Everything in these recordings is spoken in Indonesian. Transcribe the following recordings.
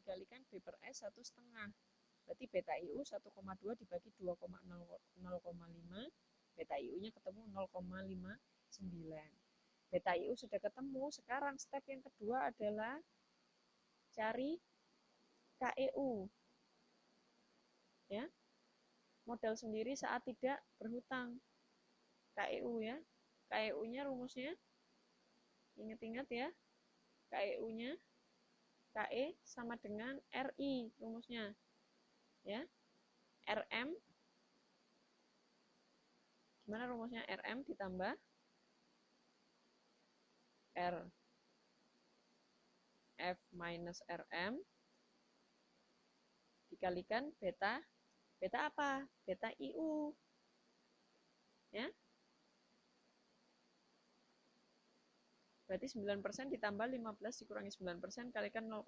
dikalikan B per S 1,5. Berarti beta IU 1,2 dibagi 2,0,5. Beta IU-nya ketemu 0,59. Beta IU sudah ketemu. Sekarang step yang kedua adalah cari KEU. Ya. Modal sendiri saat tidak berhutang. KEU ya. KEU-nya rumusnya ingat-ingat ya. KEU-nya KE sama dengan RI rumusnya. Ya. RM gimana rumusnya? RM ditambah R F minus RM dikalikan beta. Beta apa? Beta IU. Ya. Berarti 9% ditambah 15 dikurangi 9% kalikan 0,59.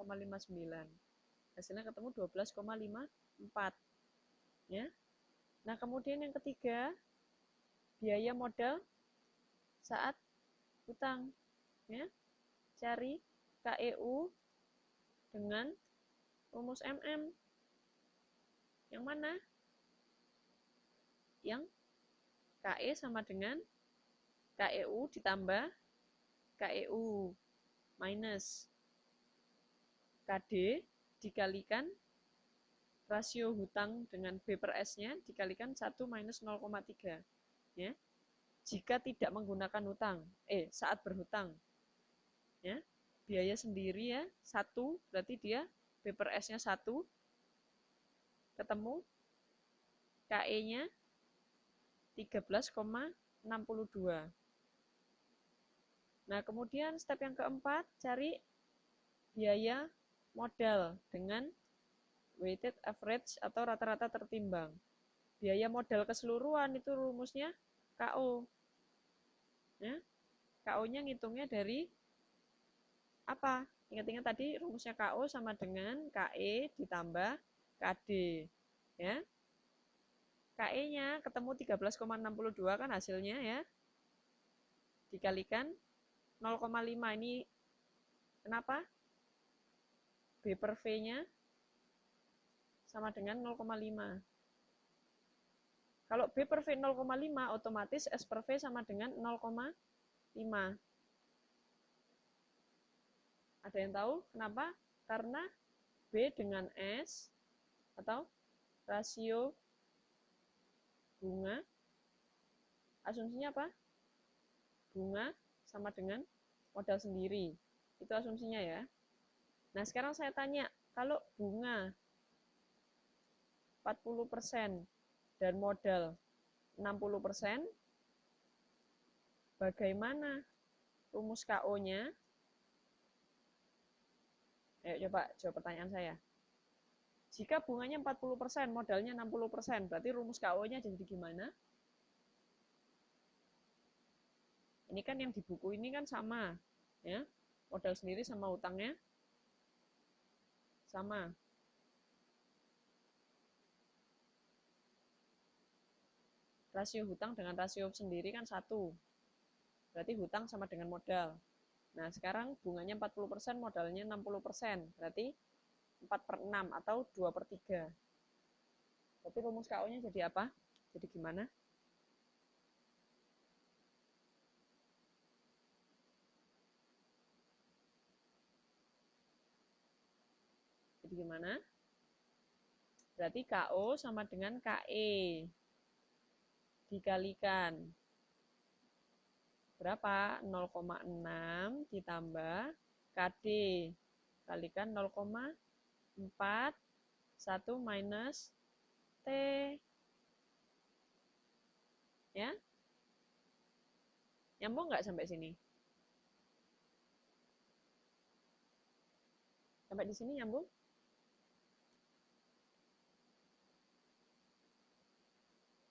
Hasilnya ketemu 12,54. Ya. Nah, kemudian yang ketiga, biaya modal saat hutang. Ya. Cari KEU dengan rumus MM. Yang mana? Yang KE sama dengan KEU ditambah KEU minus KD dikalikan rasio hutang dengan B per S-nya dikalikan 1 minus 0,3. Ya. Jika tidak menggunakan hutang, saat berhutang. Ya. Biaya sendiri ya, 1, berarti dia B per S-nya 1, ketemu KE-nya 13,62. Nah, kemudian step yang keempat, cari biaya modal dengan weighted average atau rata-rata tertimbang. Biaya modal keseluruhan itu rumusnya KO. Ya. KO-nya ngitungnya dari apa? Ingat-ingat tadi rumusnya KO sama dengan KE ditambah KD. Ya. KE-nya ketemu 13,62 kan hasilnya ya. Dikalikan 0,5 ini kenapa? B per V-nya sama dengan 0,5. Kalau B per V 0,5, otomatis S per V sama dengan 0,5. Ada yang tahu kenapa? Karena B dengan S atau rasio bunga, asumsinya apa? Bunga sama dengan modal sendiri. Itu asumsinya ya. Nah, sekarang saya tanya, kalau bunga 40% dan modal 60%, bagaimana rumus KO-nya? Ayo coba jawab pertanyaan saya. Jika bunganya 40%, modalnya 60%, berarti rumus KO-nya jadi gimana? Ini kan yang di buku ini kan sama, ya. Modal sendiri sama utangnya sama. Rasio hutang dengan rasio sendiri kan 1. Berarti hutang sama dengan modal. Nah, sekarang bunganya 40%, modalnya 60%. Berarti 4/6 atau 2/3. Berarti rumus KO-nya jadi apa? Jadi gimana? Jadi gimana? Berarti KO sama dengan KE. Dikalikan berapa? 0,6 ditambah KD. Kalikan 0,4. 1 minus T. Ya? Nyambung nggak sampai sini? Sampai di sini nyambung?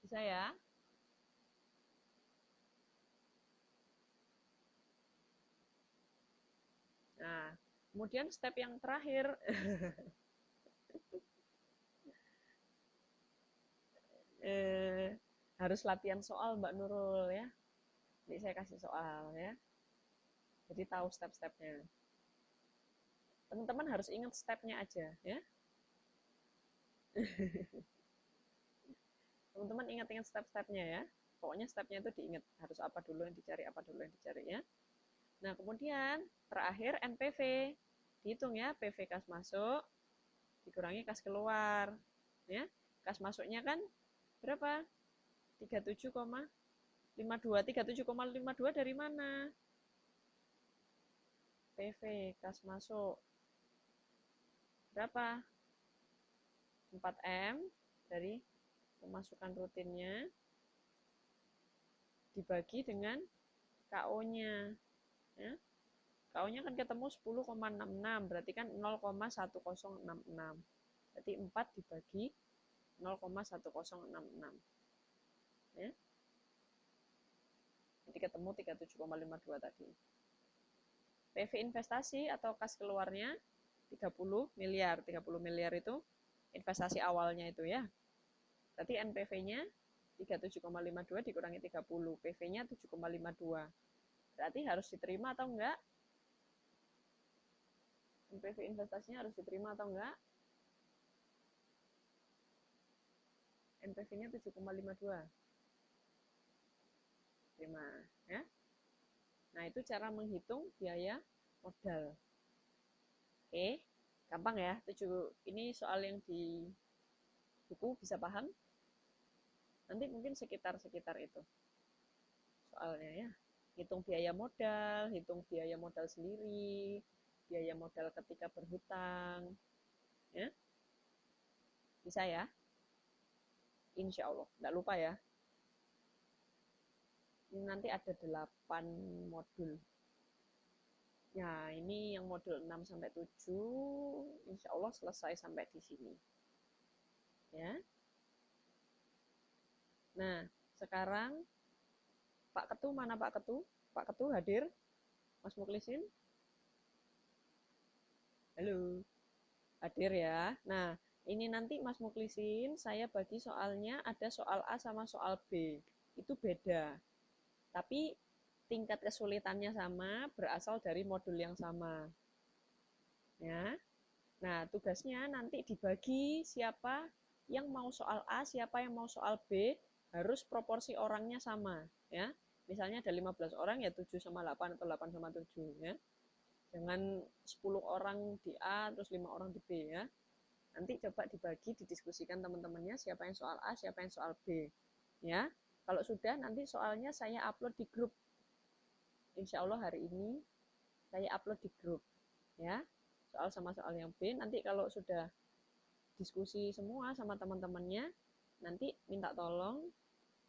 Bisa ya? Nah, kemudian step yang terakhir. Harus latihan soal Mbak Nurul ya. Jadi saya kasih soal ya. Jadi tahu step-stepnya. Teman-teman Teman-teman harus ingat stepnya aja ya. Teman-teman ingat-ingat step-stepnya ya. Pokoknya stepnya itu diingat, harus apa dulu yang dicari, apa dulu yang dicari ya. Nah, kemudian terakhir NPV. Dihitung ya, PV kas masuk dikurangi kas keluar. Ya. Kas masuknya kan berapa? 37,52. 37,52 dari mana? PV kas masuk berapa? 4M dari pemasukan rutinnya dibagi dengan KO-nya. Ya. KO-nya kan ketemu 10,66, berarti kan 0,1066. Berarti 4 dibagi 0,1066. Ya. Jadi ketemu 37,52 tadi. PV investasi atau kas keluarnya 30 miliar. 30 miliar itu investasi awalnya itu ya. Berarti NPV-nya 37,52 dikurangi 30. PV-nya 7,52. Berarti harus diterima atau enggak? NPV investasinya harus diterima atau enggak? NPV-nya 7,52. Terima ya. Nah, itu cara menghitung biaya modal. Oke, gampang ya. Ini soal yang di buku bisa paham. Nanti mungkin sekitar itu soalnya ya. Hitung biaya modal sendiri, biaya modal ketika berhutang. Ya. Bisa ya? Insya Allah. Nggak lupa ya. Ini nanti ada 8 modul. Nah, ini yang modul 6-7, insya Allah selesai sampai di sini. Ya. Nah, sekarang Pak Ketu, mana Pak Ketu? Pak Ketu hadir? Mas Muklisin? Halo. Hadir ya. Nah, ini nanti Mas Muklisin, saya bagi soalnya ada soal A sama soal B. Itu beda. Tapi tingkat kesulitannya sama, berasal dari modul yang sama. Ya. Nah, tugasnya nanti dibagi siapa yang mau soal A, siapa yang mau soal B, harus proporsi orangnya sama, ya. Misalnya ada 15 orang ya 7 sama 8 atau 8 sama 7 ya. Jangan 10 orang di A terus 5 orang di B ya. Nanti coba dibagi, didiskusikan teman-temannya siapa yang soal A, siapa yang soal B. Ya. Kalau sudah nanti soalnya saya upload di grup. Insya Allah hari ini saya upload di grup. Ya. Soal sama soal yang B, nanti kalau sudah diskusi semua sama teman-temannya, nanti minta tolong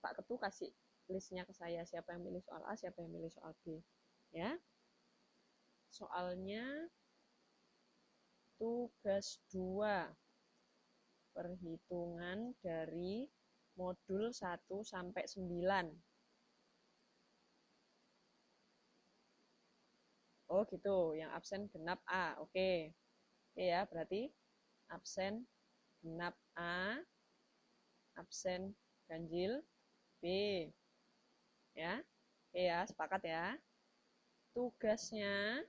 Pak Ketu kasih listnya ke saya, siapa yang milih soal A, siapa yang milih soal B. Ya. Soalnya tugas 2, perhitungan dari modul 1 sampai 9. Oh gitu, yang absen genap A. Oke. Oke ya, berarti absen genap A, absen ganjil B. Ya. Oke ya, sepakat ya. Tugasnya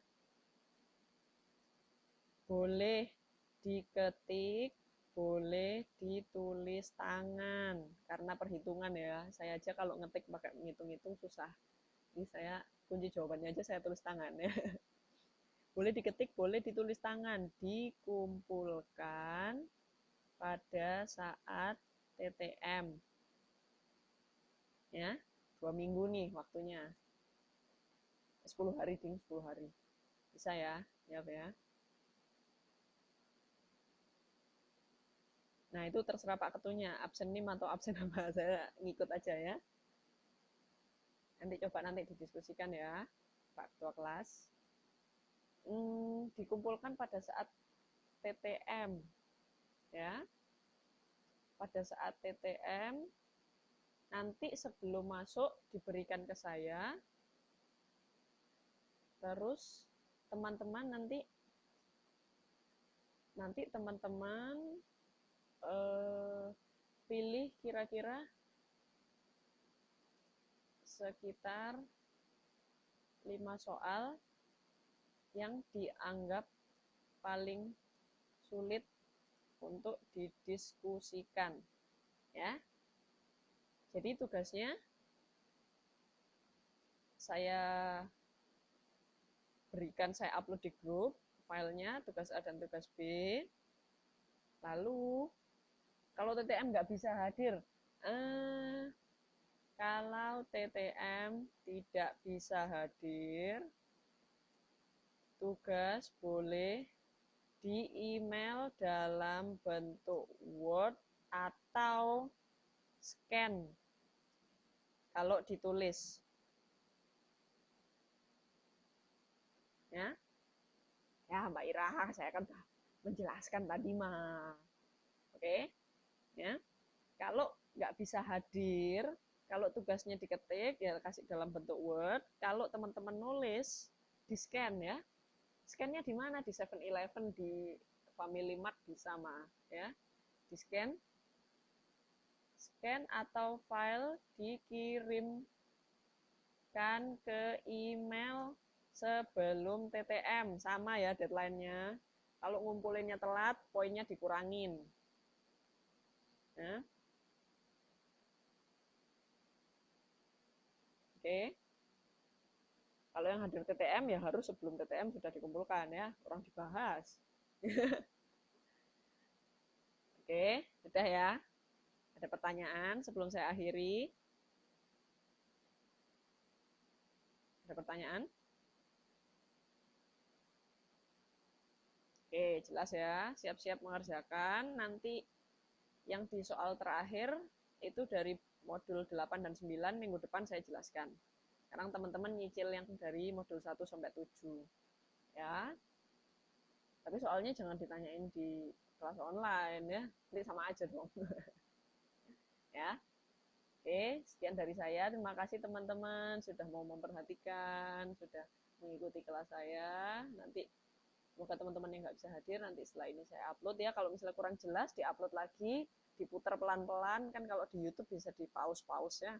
boleh diketik, boleh ditulis tangan. Karena perhitungan ya. Saya aja kalau ngetik pakai ngitung-ngitung susah. Ini saya kunci jawabannya aja saya tulis tangan ya. Boleh diketik, boleh ditulis tangan. Dikumpulkan pada saat TTM. Ya, 2 minggu nih waktunya. 10 hari, ding, 10 hari. Bisa ya, ya. Nah, itu terserah Pak Ketunya, absen nim atau absen apa. Saya ngikut aja ya. Nanti coba didiskusikan ya, Pak Ketua kelas. Dikumpulkan pada saat TTM. Ya. Pada saat TTM, nanti sebelum masuk diberikan ke saya, terus teman-teman nanti teman-teman pilih kira-kira sekitar 5 soal yang dianggap paling sulit untuk didiskusikan, ya. Jadi tugasnya saya berikan, saya upload di grup filenya, tugas A dan tugas B. Lalu kalau TTM nggak bisa hadir, kalau TTM tidak bisa hadir, tugas boleh di email dalam bentuk Word atau scan kalau ditulis. Ya, ya Mbak Ira, saya kan menjelaskan tadi mah. Oke, ya. Kalau nggak bisa hadir, kalau tugasnya diketik ya kasih dalam bentuk Word. Kalau teman-teman nulis, di scan ya. Scan-nya di mana? Di 7-Eleven, di Family Mart bisa mah, ya. Di scan atau file dikirimkan ke email sebelum TTM, sama ya deadline-nya. Kalau ngumpulinnya telat, poinnya dikurangin. Ya. Oke. Kalau yang hadir TTM ya harus sebelum TTM sudah dikumpulkan ya, orang dibahas. Oke, sudah ya. Ada pertanyaan sebelum saya akhiri? Ada pertanyaan? Oke, jelas ya. Siap-siap mengerjakan. Nanti yang di soal terakhir itu dari modul 8 dan 9 minggu depan saya jelaskan. Sekarang teman-teman nyicil yang dari modul 1 sampai 7. Ya. Tapi soalnya jangan ditanyain di kelas online ya. Nanti sama aja dong. Ya. Oke, sekian dari saya. Terima kasih teman-teman sudah mau memperhatikan, sudah mengikuti kelas saya. Nanti semoga teman-teman yang nggak bisa hadir nanti setelah ini saya upload ya. Kalau misalnya kurang jelas, diupload lagi, diputar pelan-pelan. Kan kalau di YouTube bisa di pause ya.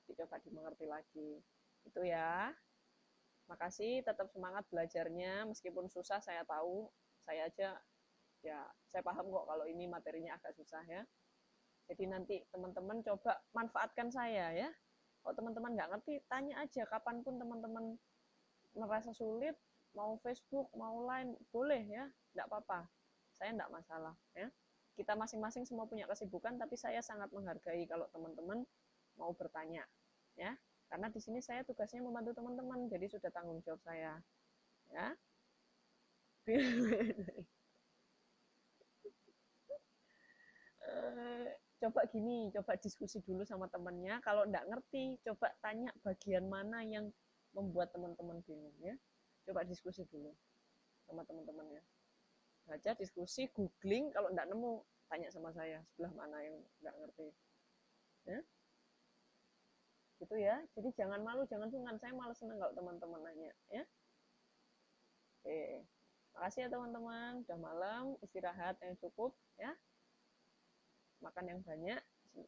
Dicoba dimengerti lagi. Itu ya. Makasih, tetap semangat belajarnya. Meskipun susah, saya tahu. Saya aja, ya saya paham kok kalau ini materinya agak susah ya. Jadi nanti teman-teman coba manfaatkan saya ya. Kalau teman-teman nggak ngerti, tanya aja kapanpun teman-teman merasa sulit, mau Facebook, mau Line, boleh ya, nggak apa-apa. Saya nggak masalah ya. Kita masing-masing semua punya kesibukan, tapi saya sangat menghargai kalau teman-teman mau bertanya ya. Karena di sini saya tugasnya membantu teman-teman, jadi sudah tanggung jawab saya ya. Coba gini, coba diskusi dulu sama temennya. Kalau nggak ngerti, coba tanya bagian mana yang membuat teman-teman bingung ya. Coba diskusi dulu sama teman-temannya. Baca, diskusi, googling, kalau nggak nemu, tanya sama saya, sebelah mana yang nggak ngerti. Ya? Gitu ya. Jadi jangan malu, jangan sungkan. Saya malah senang kalau teman-teman nanya. Ya? Oke. Makasih ya teman-teman. Udah malam, istirahat yang cukup. Ya. Makan yang banyak.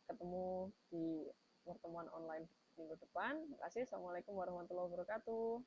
Ketemu di pertemuan online minggu depan. Terima kasih. Assalamualaikum warahmatullahi wabarakatuh.